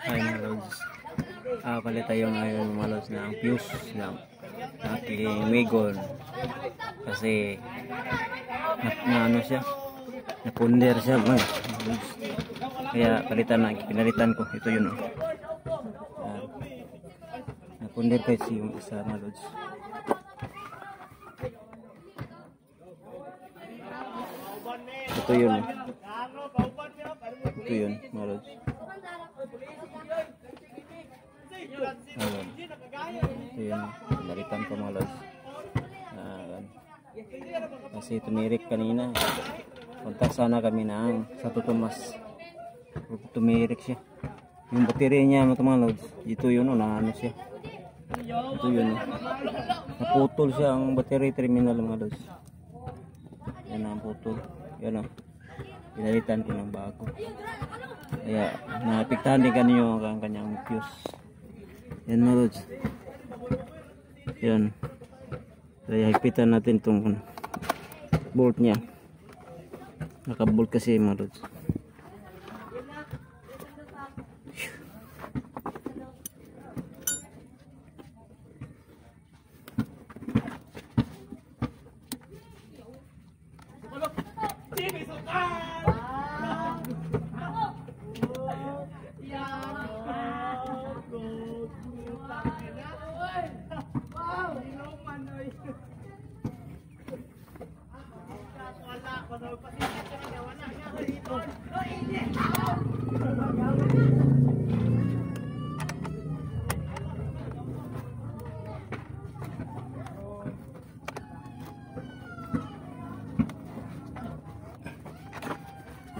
Ay mga lods, palit tayo ngayon mga lods ng fuse ng aking Megon kasi ano siya, napunder siya mga lods. Kaya pinalitan ko. Ito yun, napunder kasi yung isa mga lods. Ito yun, ito yun mga lods. Ito yun, pinalitan ko mga lods. Kasi tumirik kanina, punta sana kami ng Santo Tomas, tumirik siya yung battery niya mga lods. Ito yun, ano siya, ito yun, naputol siya ang battery terminal mga lods. Yan ang putol, yan pinalitan ko ng bago. Kaya naapektahan din kanyo ang kanyang fuse. Yan mga lods, yan. Kaya higpitan natin itong bolt niya, nakabolt kasi mga lods.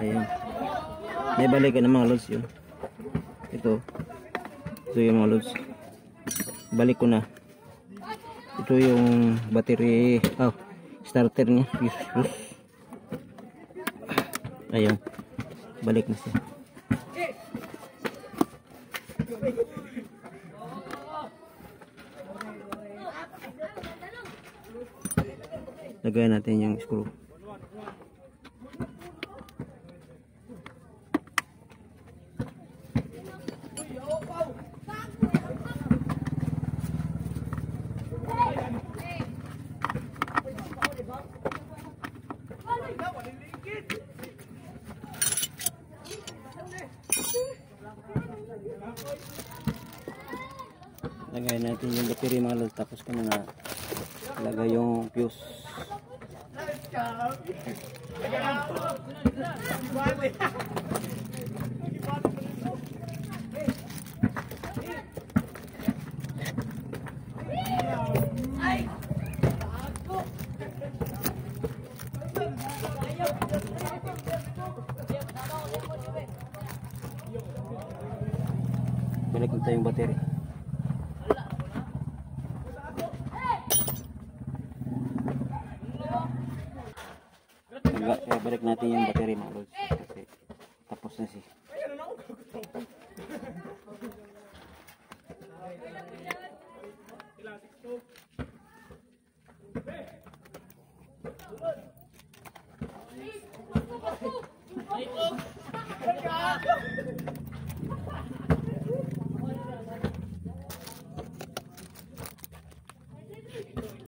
Ayan, may balik ka na mga lods yun. Ito yung mga lods, balik ko na. Ito yung battery, starter niya, fuse. Ayun, balik na siya. Lagyan natin yung screw. Lagay natin yung battery mga lods, tapos ko na lagay yung fuse. Balik natin yung battery. Balik natin yung battery mga lods kasi tapos na siya.